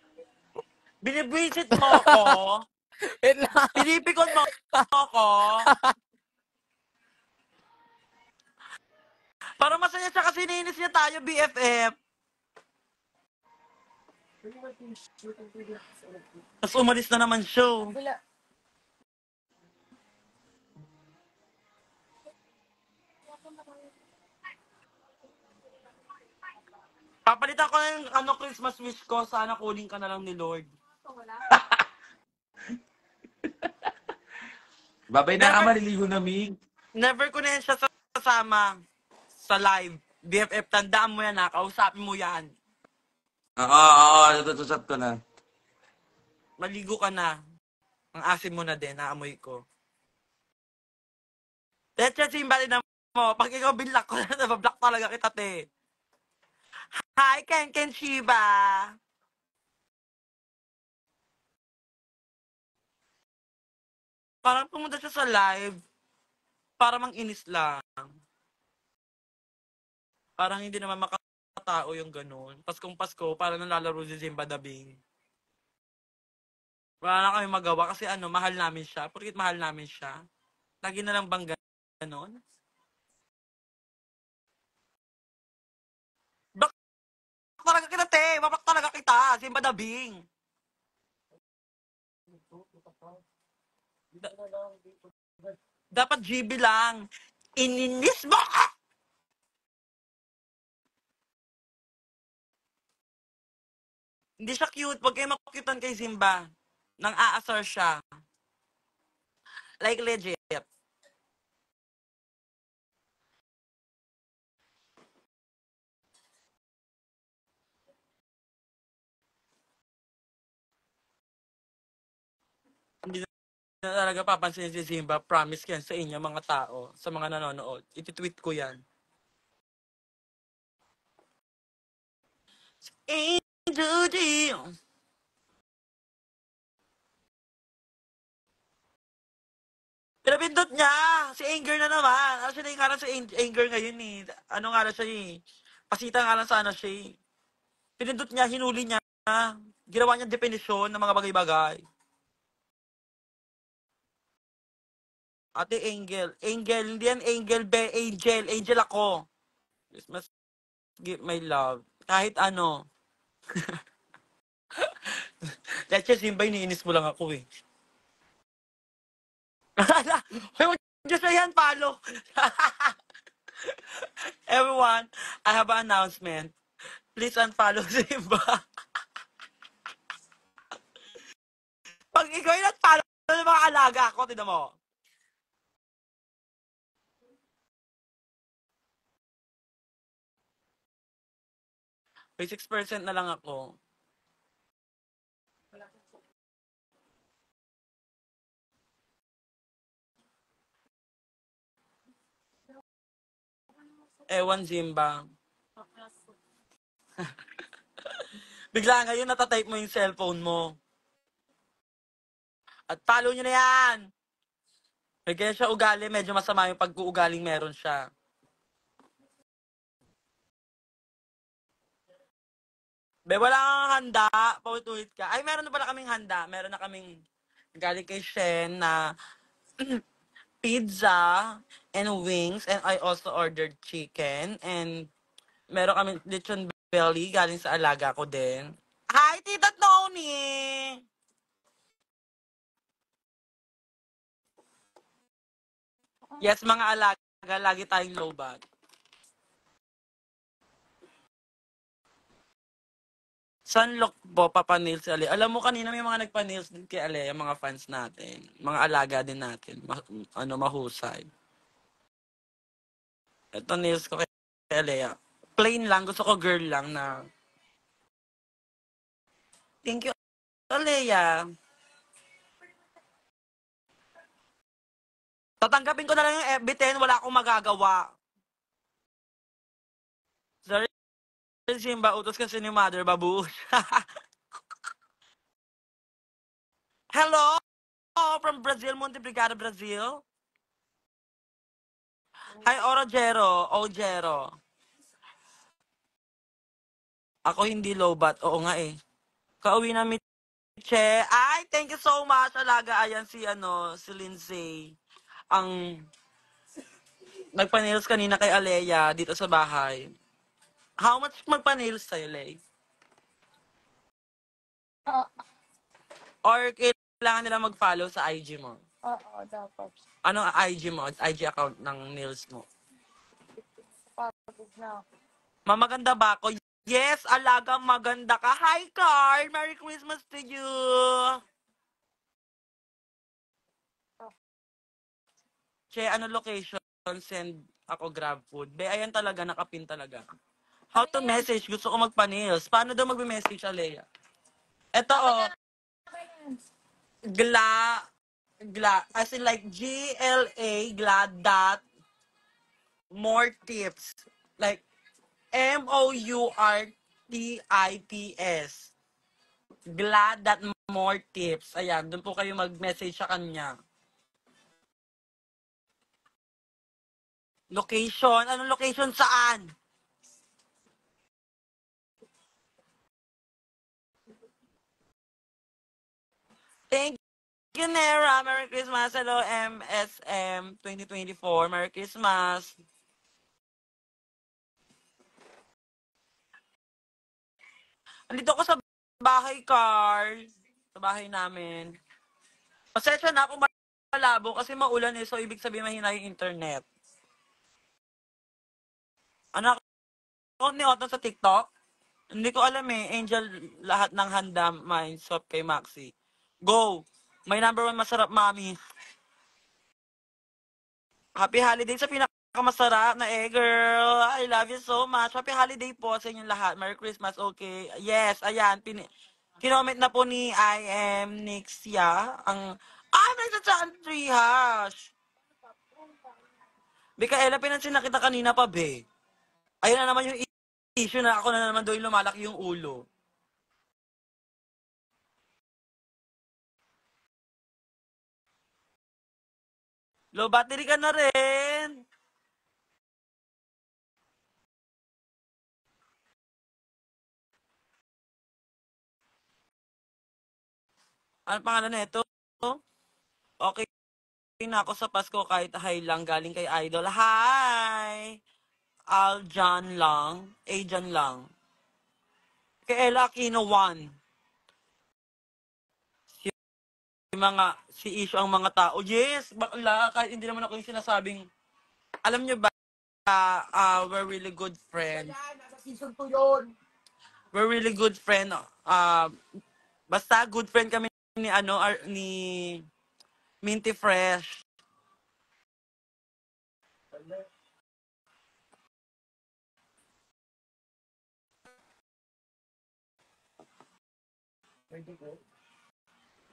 binibwisit mo ko. Wait lang. Pinipikon mo ako. Para masaya siya kasi niinis niya tayo, BFF. Tapos umalis na naman siya. Papalitan ko na yung Christmas wish ko. Sana kunin ka na lang ni Lord. Babay na ka, maliligo na, Mig. Never ko na yan siya sasama sa live. BFF, tandaan mo yan ha. Kausapin mo yan. Oo, natutusap ko na. Maligo ka na. Ang asim mo na din. Naamoy ko. Tetya, simbali na mo. Pag ikaw binlock ko na, nabablock talaga kita, te. Hi, Ken Shiba. Parang pumunta siya sa live. Para mang-inis lang. Parang hindi naman makatao yung ganun. Paskong Pasko, parang nalalaro si Zimba Dabing. Wala na kami magawa kasi ano, mahal namin siya. Porkit mahal namin siya. Lagi na lang bang ganon? Bak talaga kita, te! Babak talaga kita! Simba Dabing! Da- dapat GB lang. Ininis mo ka! Hindi siya cute. Huwag kayo makukutan kay Simba. Nang aasar siya. Like legit. Hindi na talaga papansin si Simba. Promise yan sa inyo mga tao. Sa mga nanonood. Iti-tweet ko yan. Angel Deal. Pinapindot niya! Si Anger na naman. Ano siya na yung ngalan sa Anger ngayon eh. Ano nga siya eh. Pasita nga lang sana siya eh. Pinindot niya, hinuli niya. Ginawa niya definisyon ng mga bagay-bagay. Ate Angel. Angel, hindi yan Angel, be. Angel. Angel ako. This must give my love. Kahit ano. Leche, Simba, iniinis mo lang ako eh. Hoy, wag niyo siya yan, follow. Everyone, I have an announcement. Please unfollow Simba. Pag ikaw yung nag-follow ng mga alaga ako, tinan mo. May 6% na lang ako. Ewan, Simba. Bigla ngayon natatype mo yung cellphone mo. At follow nyo na yan! May kaya siya ugali, medyo masama yung pag-uugaling meron siya. Be, wala kang handa. Paulit-ulit ka. Ay, meron na pala kaming handa. Meron na kaming galing kay Shen na pizza and wings. And I also ordered chicken. And meron kaming lechon belly galing sa alaga ko din. Hi, Tita Tony! Yes, mga alaga, lagi tayong lowbat. Sunlock po, Papa Nails, Ale. Alam mo, kanina may mga nagpa-nails din kay Ale, yung mga fans natin. Mga alaga din natin. Mahusay. Ito nails ko kay Alea. Plain lang. Gusto ko girl lang na. Thank you, Alea. Tatanggapin ko na lang yung FB10. Wala akong magagawa. Sorry, Simba. Utos kasi ni Mother Babush. Hello! From Brazil, Monte Brigada, Brazil. Hi, Orojero. Ojero. Ako hindi lowbat. Oo nga eh. Kauwi namin, Che. Ay, thank you so much. Alaga, ayan si Lindsay. Ang nagpa-nails kanina kay Alea dito sa bahay. How much magpa-nails sa'yo, Lay? Oo, Or kailangan nila mag-follow sa IG mo? oo, dapat. Anong IG mo? IG account ng nails mo? Pagod na. Mamaganda ba ako? Yes, alagang maganda ka. Hi, Carl! Merry Christmas to you! Che, ano location? Send ako grab food. Be, ayan talaga, nakapin talaga. How to message? Gusto ko magpa-nails. Paano daw mag-message, Alea? Eto, oh. As in like GLA, gla more tips. Like, MOURTIPS. Glad that more tips. Ayan, doon po kayo mag-message sa kanya. Location? Anong location saan? Thank you, Nera. Merry Christmas. Hello, MSM 2024. Merry Christmas. Andito ako sa bahay, Carl. Sa bahay namin. Pasensya na kung malabo kasi maulan eh. So, ibig sabihin mahina yung internet. Anak ko ni Otto sa TikTok? Hindi ko alam eh. Angel, lahat ng handa, mine, shop kay Maxi. Go! My number one masarap, mami. Happy holiday sa pinakamasarap na girl. I love you so much. Happy holiday po sa inyong lahat. Merry Christmas, okay? Yes, ayan. Kinoment na po ni I am Nixia. May sa tree hash. Bikaela, pinansin na kita kanina pa, be. Ayun na naman yung issue na ako na naman doon lumalaki yung ulo. Low battery ka na rin. Ano pangalan na ito? Okay na ako sa Pasko kahit hi lang galing kay Idol. Hi! Aljan lang. Ajan lang. Kay Ella Aquino 1. Si Isyo ang mga tao. Yes! Bakla, kahit hindi naman ako yung sinasabing, alam nyo ba, we're really good friends. Season 2 yun. We're really good friend. Basta good friend kami ni ni Minty Fresh.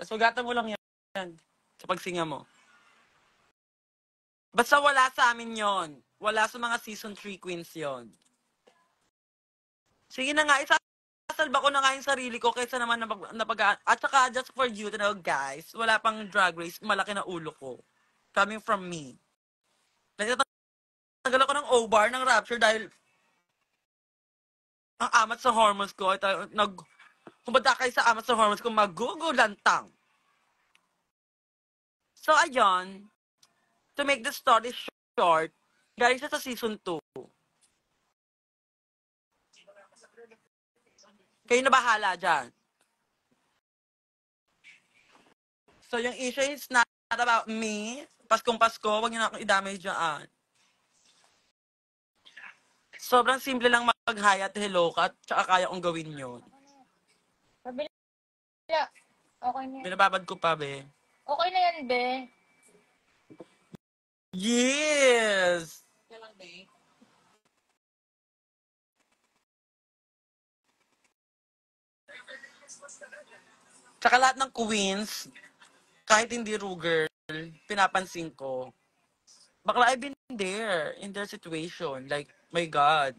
Sugatan mo lang yan sa pagsinga mo. Basta wala sa amin yon. Wala sa mga season 3 queens yon. Sige na nga, isasalba ko na nga yung sarili ko kaysa naman at saka just for you to know guys, wala pang drag race, malaki na ulo ko. Coming from me. Nagtagal ako ng O-bar ng Rapture dahil ang amat sa hormones ko, kumbaga kayo sa amat sa hormones ko, magugulantang. So, ayun, to make the story short, galing siya sa season 2. Kayo na bahala dyan. So, yung issue is not about me. Paskong Pasko, wag niyo na akong idamay dyan. Sobrang simple lang mag-hi at hello ka at saka kaya kong gawin yun. Pabila. Okay na yan. Binababad ko pa, be. Okay na yan, be. Yes! Tsaka lahat ng queens, kahit hindi Ruger, pinapansin ko. Bakla, I've been there, in their situation. Like, my God,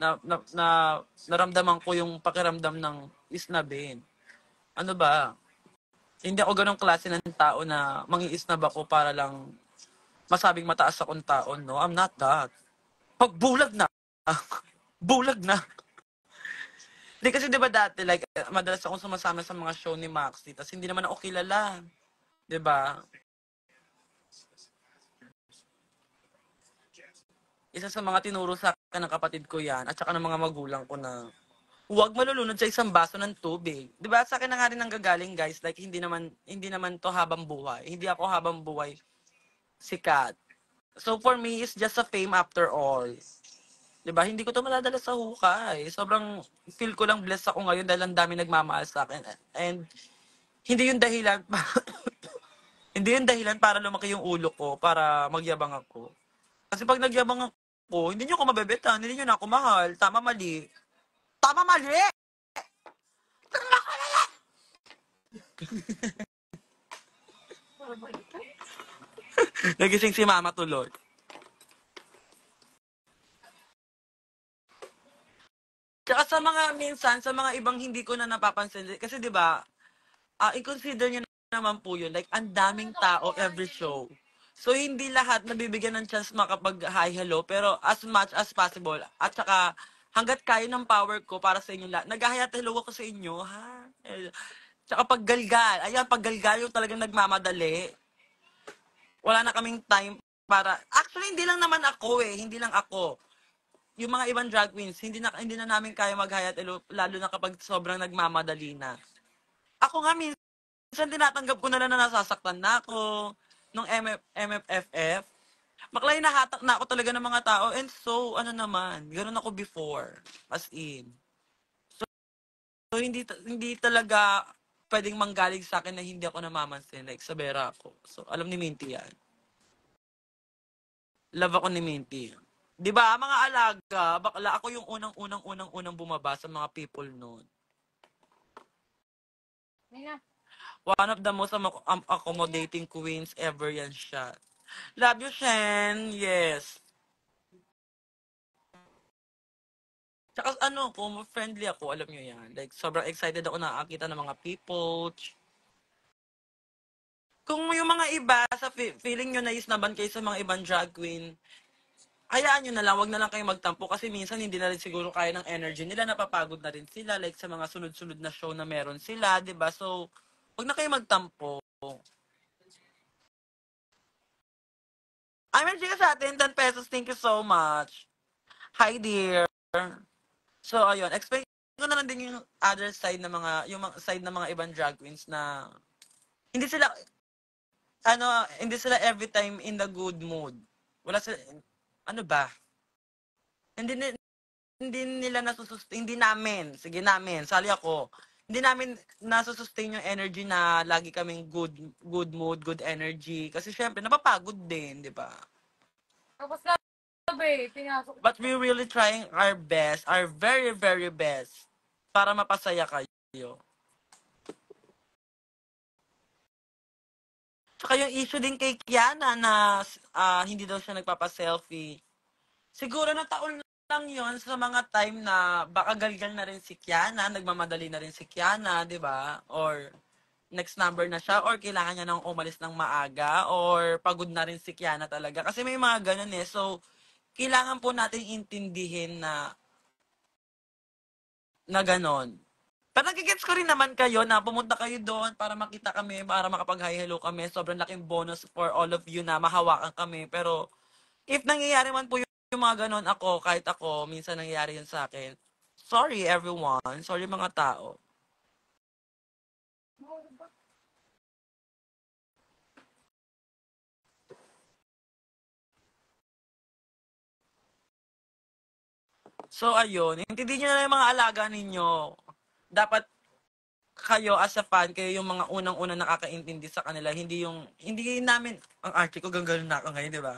naramdaman ko yung pakiramdam ng isnabin. Ano ba? Hindi ako ganong klase ng tao na mangi-isnab ako para lang masabing mataas akong tao. No, I'm not that. Pag bulag na. Bulag na. Hindi kasi diba dati, like, madalas akong sumasama sa mga show ni Maxi, tapos hindi naman ako kilala. Diba? Isa sa mga tinuro sa akin ng kapatid ko yan, at saka ng mga magulang ko na, huwag malulunod sa isang baso ng tubig. Diba? Sa akin na nga rin nanggagaling, guys, like, hindi naman to habang buhay. Hindi ako habang buhay sikat. So, for me, it's just a fame after all. Diba? Hindi ko to maladala sa hukay. Sobrang feel ko lang blessed ako ngayon dahil ang dami nagmamahal sa akin. And hindi yung dahilan hindi yung dahilan para lumaki yung ulo ko, para magyabang ako. Kasi pag nagyabang ako, hindi nyo ako mabebetan, hindi nyo na ako mahal. Tama, mali. Tama, mali! Nagising si mama tuloy. Tsaka sa mga minsan, sa mga ibang hindi ko na napapansin, kasi di ba, i-consider nyo naman po yun, like, ang daming tao every show. So, hindi lahat nabibigyan ng chance makapag-hi, hello, pero as much as possible, at saka, hanggat kaya ng power ko para sa inyo lahat, nag-hi at hello ako sa inyo, ha? Tsaka paggalgal. Ayan, paggalgal yung talagang nagmamadali. Wala na kaming time para... Actually, hindi lang naman ako eh. Hindi lang ako. Yung mga ibang drag queens, hindi na namin kaya mag-hayat lalo na kapag sobrang nagmamadali na. Ako nga minsan tinatanggap ko na lang na nasasaktan na ako nung MFFF. Maklay nahatak na ako talaga ng mga tao and so ano naman, ganoon ako before as in. So hindi talaga pwedeng manggaling sa akin na hindi ako namamansin like sa Vera ako. So alam ni Minty yan. Love ako ni Minty. 'Di ba, mga alaga, bakla ako yung unang bumaba sa mga people noon. One of the most accommodating queens ever yan siya. Love you, Shen. Yes. Tsaka ano, kung friendly ako, alam nyo yan. Like, sobrang excited ako nakakita ng mga people. Kung yung mga iba, sa feeling nyo nais naman kayo sa mga ibang drag queen, hayaan nyo na lang, wag na lang kayo magtampo kasi minsan hindi na rin siguro kaya ng energy nila, napapagod na rin sila, like sa mga sunod-sunod na show na meron sila, 'di ba? So, wag na kayo magtampo. I'm Jessica sa atin, 10 pesos, thank you so much. Hi dear. So, ayun, explain ko na lang din yung other side ng yung side ng mga ibang drag queens na hindi sila, hindi sila every time in the good mood. Wala sila, ano ba? Hindi, hindi nila hindi namin, sige namin, sali ako, hindi namin nasusustain yung energy na lagi kaming good mood, good energy. Kasi syempre, napapagod din, di ba? Tapos sabi, pinasok. But we're really trying our best, our very, very best, para mapasaya kayo. Tsaka yung issue din kay Kiana na hindi daw siya nagpapa-selfie. Siguro na taon lang yon sa mga time na baka galgal na rin si Kiana, nagmamadali na rin si Kiana, di ba? Or next number na siya, or kailangan niya nang umalis ng maaga, or pagod na rin si Kiana talaga. Kasi may mga ganun eh. So, kailangan po natin intindihin na ganon. Pero nagigets ko rin naman kayo na pumunta kayo doon para makita kami, para makapag-hi hello kami. Sobrang laking bonus for all of you na mahawakan kami. Pero if nangyayari man po yung mga ganon kahit ako, minsan nangyayari yun sa akin. Sorry everyone. Sorry mga tao. So ayun, intindihin nyo na yung mga alaga ninyo. Dapat kayo as a fan, kayo yung mga unang-unang nakakaintindi sa kanila. Hindi namin, ang archie ko gagawin na ako ngayon, di ba?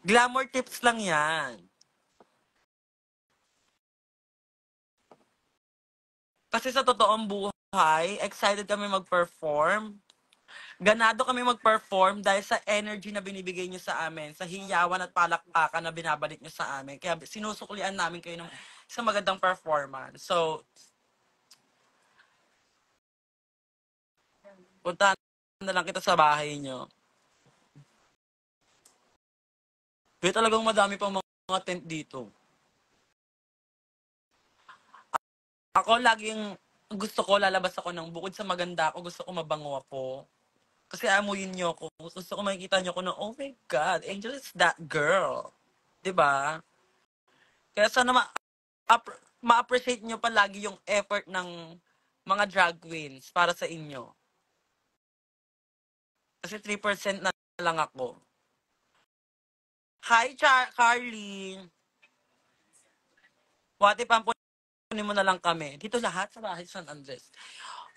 Glamour tips lang yan. Kasi sa totoong buhay, excited kami mag-perform. Ganado kami mag-perform dahil sa energy na binibigay nyo sa amin, sa hiyawan at palakpakan na binabalik nyo sa amin. Kaya sinusuklian namin kayo ng isang magandang performance. So, puntahan na lang kita sa bahay nyo. Kaya talagang madami pang mga tent dito. Ako laging gusto ko, lalabas ako ng bukod sa maganda ako, gusto ko mabango ako. Kasi amuyin nyo ako. Gusto ko makikita nyo ako na, oh my God, Angel is that girl. 'Di ba? Kaya sana ma-appreciate nyo palagi yung effort ng mga drag queens para sa inyo. Kasi 3% na lang ako. Hi, Carly. What if pampunin mo na lang kami? Dito lahat sa bahay San Andres.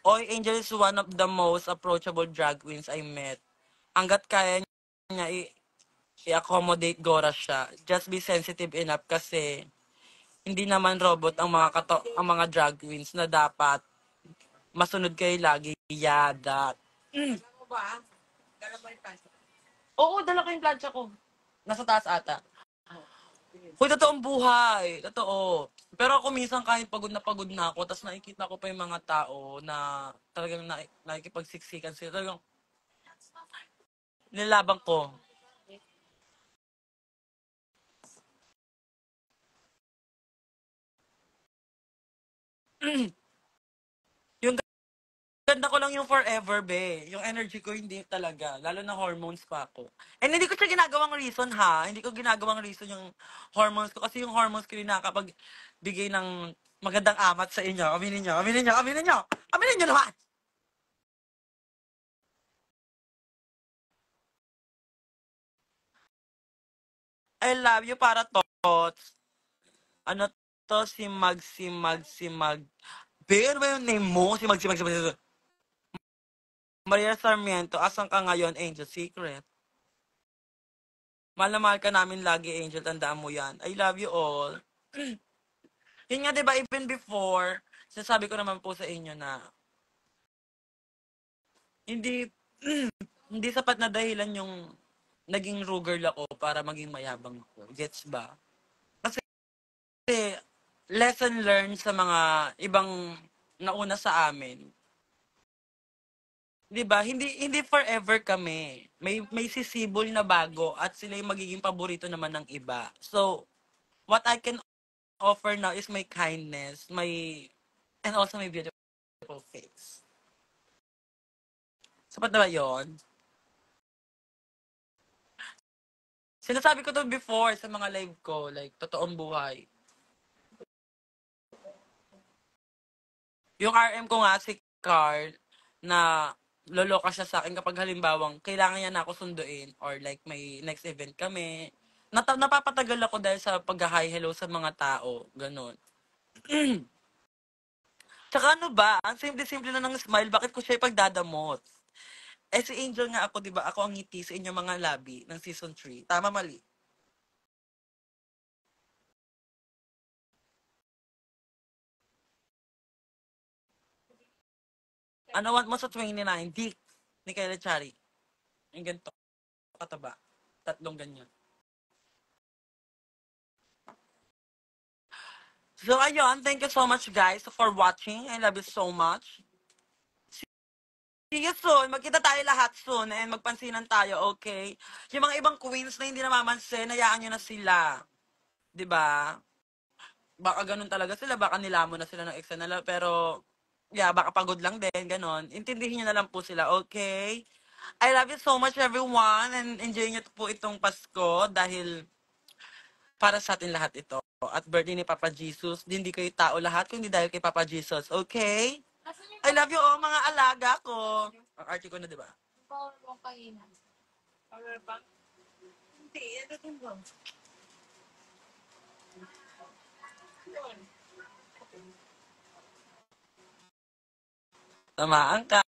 Oy, Angel is one of the most approachable drag queens I met. Hanggat kaya niya i-accommodate Gora siya. Just be sensitive enough kasi hindi naman robot ang mga drag queens na dapat masunod kayo lagi. Yadat. Oo, dala ko yung plancha ko. Nasa taas ata. Hoy, totoong buhay. Totoo. Pero ako minsan kahit pagod na ako, tapos nakikita ko pa yung mga tao na talagang nakikipagsiksikan sila. Talagang nilabang ko. Yung ganda ko lang yung forever, be. Yung energy ko, hindi talaga. Lalo na hormones pa ako. And hindi ko siya ginagawang reason, ha? Hindi ko ginagawang reason yung hormones ko. Kasi yung hormones ko rin nakakapag bigay ng magandang amat sa inyo. Aminin nyo, aminin nyo, aminin nyo! Aminin nyo naman! I love you para tots. Ano to? Si Mag. Be, ano ba yung name mo? Si Mag. Maria Sarmiento, asan ka ngayon, Angel Secret? Mahal na mahal ka namin lagi, Angel. Tandaan mo yan. I love you all. Yun nga, diba, even before, sinasabi ko naman po sa inyo na hindi hindi sapat na dahilan yung naging rugal ako para maging mayabang ako. Gets ba? Kasi lesson learned sa mga ibang nauna sa amin. 'Di ba? Hindi forever kami. May sisibol na bago at sila yung magiging paborito naman ng iba. So, what I can offer now is my kindness, and also my beautiful face. Sapat na ba 'yon? Sinasabi ko to before sa mga live ko, like, totoong buhay. Yung RM ko nga, si Carl, na loloka siya sa akin kapag halimbawang kailangan niya na ako sunduin or like may next event kami. Napapatagal ako dahil sa pag-hi hello sa mga tao. Ganon. Tsaka ano ba, ang simple-simple na ng smile, bakit ko siya ipagdadamot? Eh si Angel nga ako, di ba? Ako ang ngiti sa inyong mga labi ng season 3. Tama, mali? Ano want mo sa 29? Dick. Ni Kayla Chari. Yung ganito. Kataba. Tatlong ganyan. So, ayun. Thank you so much, guys, for watching. I love you so much. See you soon. Magkita tayo lahat soon and magpansinan tayo, okay? Yung mga ibang queens na hindi namamansin, hayaan nyo na sila. 'Di ba? Baka ganun talaga sila. Baka nilamon na sila ng ex nila. Pero, yeah, baka pagod lang din. Ganon. Intindihin nyo na lang po sila, okay? I love you so much, everyone. And enjoy nyo po itong Pasko dahil para sa atin lahat ito. At birthday ni Papa Jesus. Hindi kayo tao lahat, kundi dahil kay Papa Jesus. Okay? I love you all, mga alaga ko. Ang arty ko na, di ba? Power mo kanina. Power bank? Hindi, ano din ba? Tamaan ka.